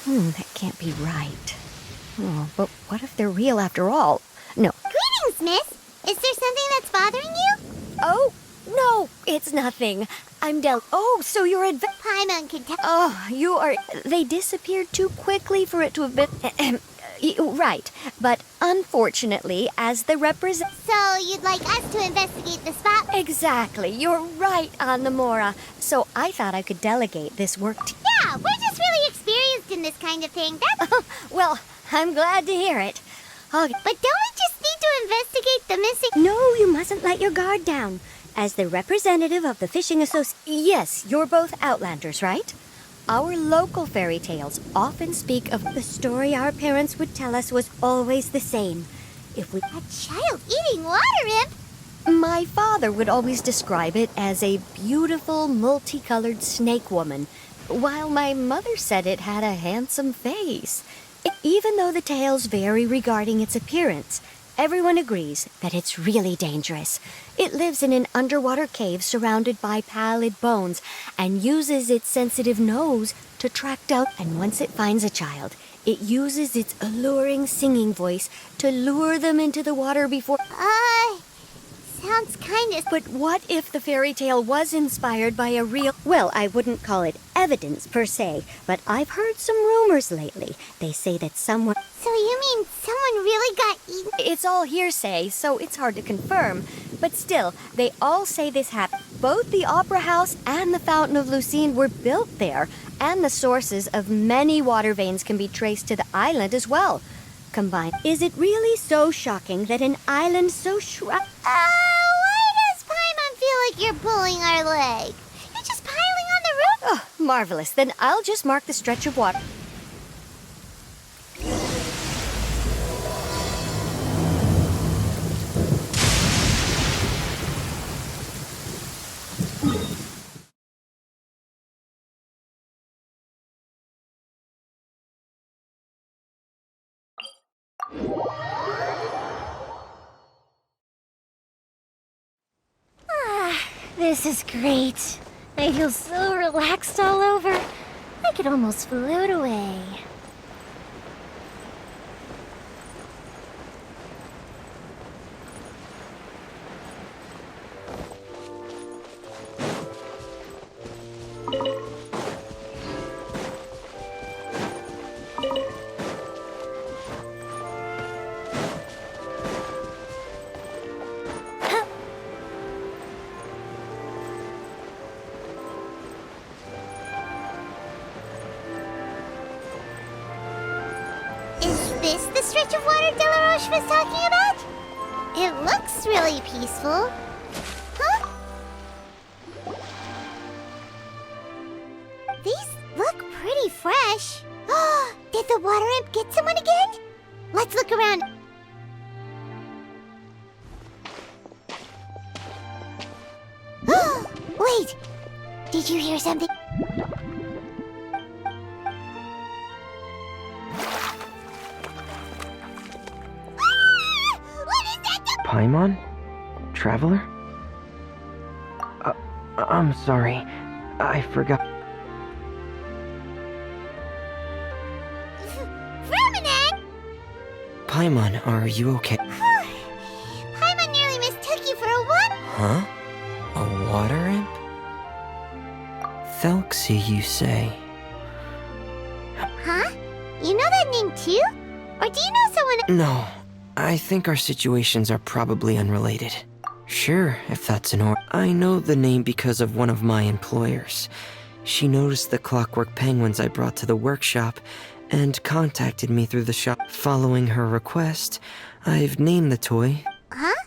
That can't be right. Oh, but what if they're real after all? No. Greetings, miss. Is there something that's bothering you? Oh, no, it's nothing. I'm Oh, so you're Paimon can tell. Oh, you are... They disappeared too quickly for it to have been... Right, but unfortunately, as the So you'd like us to investigate the spot? Exactly, you're right on the Mora. So I thought I could delegate this work to... Yeah, we're just really experienced in this kind of thing. That's... Well, I'm glad to hear it. But don't we just need to investigate the missing... No, you mustn't let your guard down. As the representative of the Fishing Association... Yes, you're both Outlanders, right? Our local fairy tales often speak of the story our parents would tell us was always the same. If we... A child eating water imp? My father would always describe it as a beautiful, multicolored snake woman, while my mother said it had a handsome face. Even though the tales vary regarding its appearance, everyone agrees that it's really dangerous. It lives in an underwater cave surrounded by pallid bones and uses its sensitive nose to track down. And once it finds a child, it uses its alluring singing voice to lure them into the water before... Sounds kind of... But what if the fairy tale was inspired by a real... Well, I wouldn't call it evidence per se, but I've heard some rumors lately. They say that someone... So you mean someone really got eaten? It's all hearsay, so it's hard to confirm. But still, they all say this happened. Both the Opera House and the Fountain of Lucine were built there, and the sources of many water veins can be traced to the island as well. Combined, is it really so shocking that an island so Why does Paimon feel like you're pulling our leg? You're just piling on the roof? Oh, marvelous. Then I'll just mark the stretch of water. This is great. I feel so relaxed all over. I could almost float away. Is this the stretch of water Delaroche was talking about? It looks really peaceful. Huh? These look pretty fresh. Did the water imp get someone again? Let's look around. Wait! Did you hear something? Paimon? Traveler? I'm sorry. I forgot. Frominac! Paimon, are you okay? Paimon nearly mistook you for a what? Huh? A water imp? Thelxie, you say? Huh? You know that name too? Or do you know someone... No. I think our situations are probably unrelated. Sure, if that's in order. I know the name because of one of my employers. She noticed the clockwork penguins I brought to the workshop and contacted me through the shop. Following her request, I've named the toy. Huh?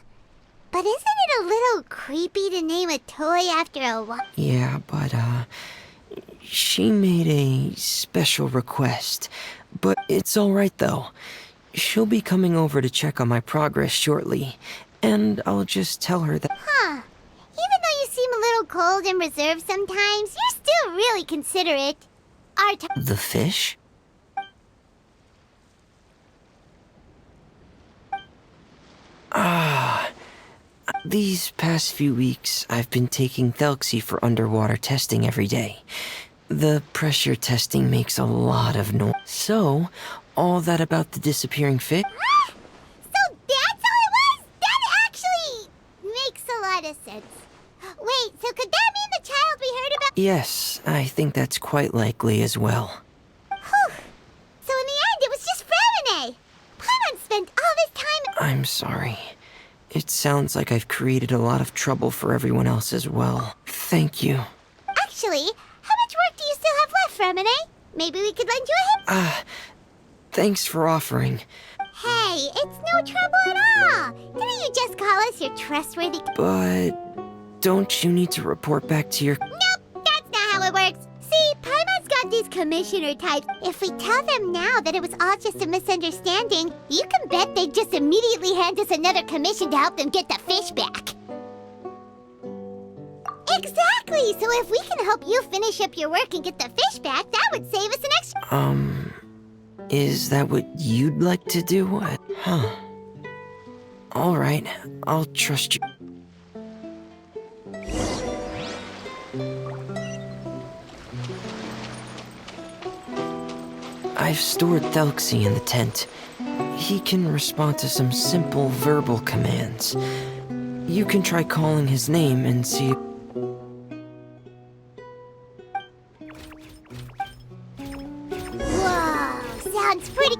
But isn't it a little creepy to name a toy after a what? Yeah, but, she made a special request. But it's alright though. She'll be coming over to check on my progress shortly, and I'll just tell her that... Huh. Even though you seem a little cold and reserved sometimes, you're still really considerate. The fish? These past few weeks, I've been taking Thelxie for underwater testing every day. The pressure testing makes a lot of noise. So, all that about the disappearing fish? So that's all it was? That actually makes a lot of sense. Wait, so could that mean the child we heard about? Yes, I think that's quite likely as well. Whew. So in the end, it was just Framine. Paimon spent all this time. I'm sorry. It sounds like I've created a lot of trouble for everyone else as well. Thank you. Actually, how much work do you still have left, Framine? Maybe we could lend you a hand? Thanks for offering. Hey, it's no trouble at all. Didn't you just call us your trustworthy? But don't you need to report back to your... Nope, that's not how it works. See, Paimon's got these commissioner types. If we tell them now that it was all just a misunderstanding, you can bet they'd just immediately hand us another commission to help them get the fish back. Exactly! So if we can help you finish up your work and get the fish back, that would save us an extra... Is that what you'd like to do? Huh. Alright, I'll trust you. I've stored Thelxie in the tent. He can respond to some simple verbal commands. You can try calling his name and see... Whoa, sounds pretty...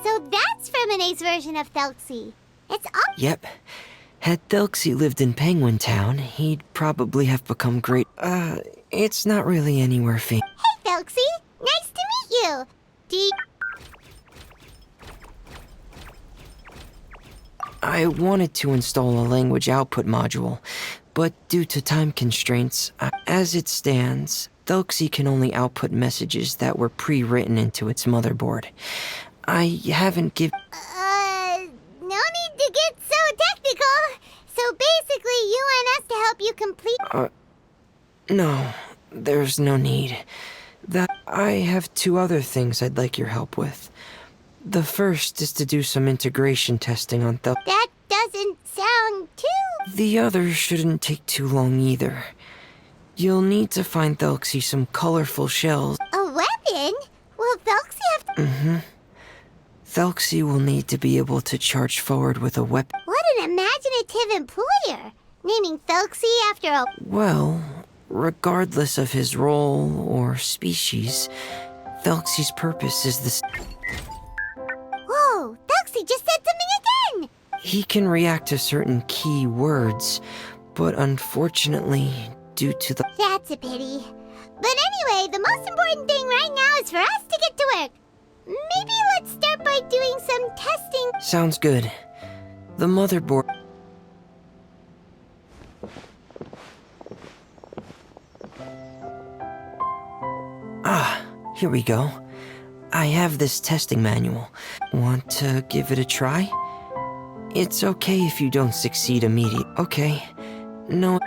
So that's Fremine's version of Thelxie. It's all... Yep. Had Thelxie lived in Penguin Town, he'd probably have become great... it's not really anywhere famous. Hey, Thelxie! Nice to meet you! Do you... I wanted to install a language output module, but due to time constraints, as it stands, Thelxie can only output messages that were pre-written into its motherboard. I haven't given... no need to get so technical. So basically, you want us to help you complete... No, there's no need. I have two other things I'd like your help with. The first is to do some integration testing on Thelxie. That doesn't sound too... The other shouldn't take too long either. You'll need to find Thelxie some colorful shells. A weapon? Will Thelxie have to... Thelxie will need to be able to charge forward with a weapon. What an imaginative employer! Naming Thelxie after a... Well, regardless of his role or species, Thelxie's purpose is the... Whoa! Thelxie just said something again! He can react to certain key words, but unfortunately, due to the... That's a pity. But anyway, the most important thing right now is for us to get to work. Maybe let's start by doing some testing. Sounds good. The motherboard... Here we go. I have this testing manual. Want to give it a try? It's okay if you don't succeed immediately. Okay. No...